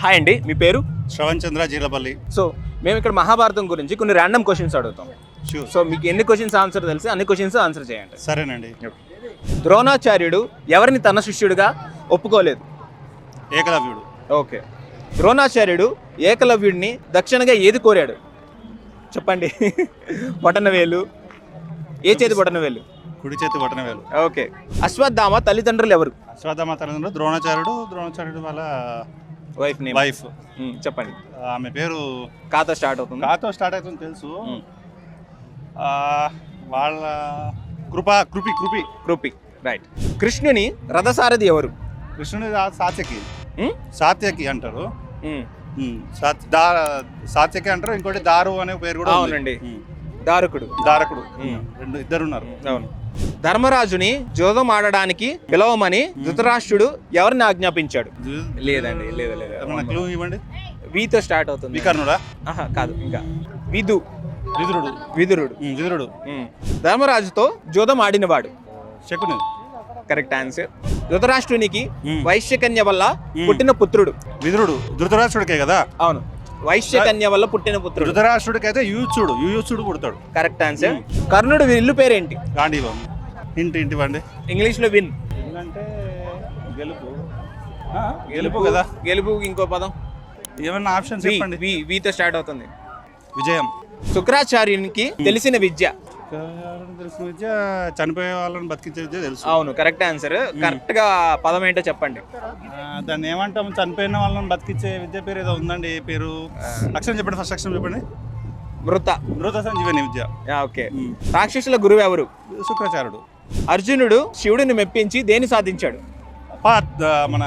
Hi అండి, మీ పేరు? శ్రవణ్ చంద్ర Jeelapalli. So మేము ఇక్కడ మహాభారతం గురించి కొన్ని ర్యాండమ్ క్వశ్చన్స్ అడుగుతాం. షూర్. సో మీకు ఎన్ని క్వశ్చన్స్ ఆన్సర్ తెలిసి అన్ని క్వశ్చన్స్ ఆన్సర్ చేయండి. సరేనండి. ద్రోణాచార్యుడు ఎవరిని తన శిష్యుడిగా ఒప్పుకోలేదు? ఏకలవ్యుడు. ఓకే. ద్రోణాచార్యుడు ఏకలవ్యుడిని దక్షిణగా ఏది కోరాడు? చెప్పండి. బొటనవేలు. ఏ చేతి బొటనవేలు? కుడి చేతి బొటనవేలు. ఓకే. అశ్వత్థామ తల్లిదండ్రులు ఎవరు? అశ్వత్థామ తల్లిదండ్రులు ద్రోణాచార్యుడు వాళ్ళ వైఫ్. చెప్పండి. ఆమె పేరు కాతో స్టార్ట్ అవుతుంది. కాతో స్టార్ట్ అవుతుంది తెలుసు. వాళ్ళ కృపి. రైట్. కృష్ణుని రథసారథి ఎవరు? కృష్ణుని సాత్యకి అంటారు. సాత్యకి అంటారు. ఇంకోటి దారు అనే పేరు కూడా. అవునండి, దారకుడు. ఇద్దరు ఉన్నారు. అవును. ధర్మరాజుని జోదం ఆడడానికి పిలవమని ధృతరాష్ట్రుడు ఎవరిని ఆజ్ఞాపించాడు? లేదండి, లేదు. క్లూ ఇవ్వండి. వీతో స్టార్ట్ అవుతుంది. వికర్ణుడా? కాదు, ఇంకా విదురుడు. ధర్మరాజుతో జోదం ఆడినవాడు? శకుని. Correct answer. ధృతరాష్ట్రునికి వైశ్యకన్య వల్ల పుట్టిన పుత్రుడు? విదురుడు. ధృతరాష్ట్రుడికే కదా? అవును, వైశ్యకన్య వల్ల పుట్టిన పుత్రుడు. ధృతరాష్ట్రుడికి అయితే యూచుడు పుడతాడు. Correct answer. కర్ణుడు ఇల్లు పేరేంటి? గాంధీవం. ఇంటి వండి. ఇంగ్లీష్ లో విన్ అంటే గెలుపు కదా. గెలుపు ఇంకో పదం ఏమన్నా ఆప్షన్ చెప్పండి. వీతో స్టార్ట్ అవుతుంది. విజయం. శుక్రాచార్యునికి తెలిసిన విద్య? తెలిసిన విద్య చనిపోయే వాళ్ళని బతికించే విద్య తెలుసు. అవును, కరెక్ట్ ఆన్సర్. కరెక్ట్ గా పదం ఏంటో చెప్పండి. దాన్ని ఏమంటాం? చనిపోయిన వాళ్ళని బతికించే విద్య పేరు ఏదో ఉందండి. పేరు అక్షరం చెప్పండి. ఫస్ట్ అక్షరం చెప్పండి. మృత సంజీవని విద్య. ఓకే. రాక్షసుల గురువు ఎవరు? శుక్రాచార్యుడు. అర్జునుడు శివుడిని మెప్పించి దేని సాధించాడు? మన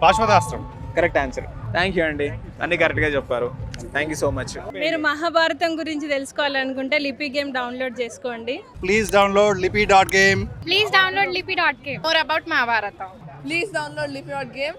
పాశ్వతాస్త్రం. Correct answer. థ్యాంక్ యూ అండి, అన్ని కరెక్ట్ గా చెప్పారు. Thank you so much. మీరు మహాభారతం గురించి తెలుసుకోవాలనుకుంటే లిపి గేమ్ డౌన్లోడ్ చేసుకోండి. Please download lipi.game. Please download lipi.game. More about Mahabharata. Please download lipi.game.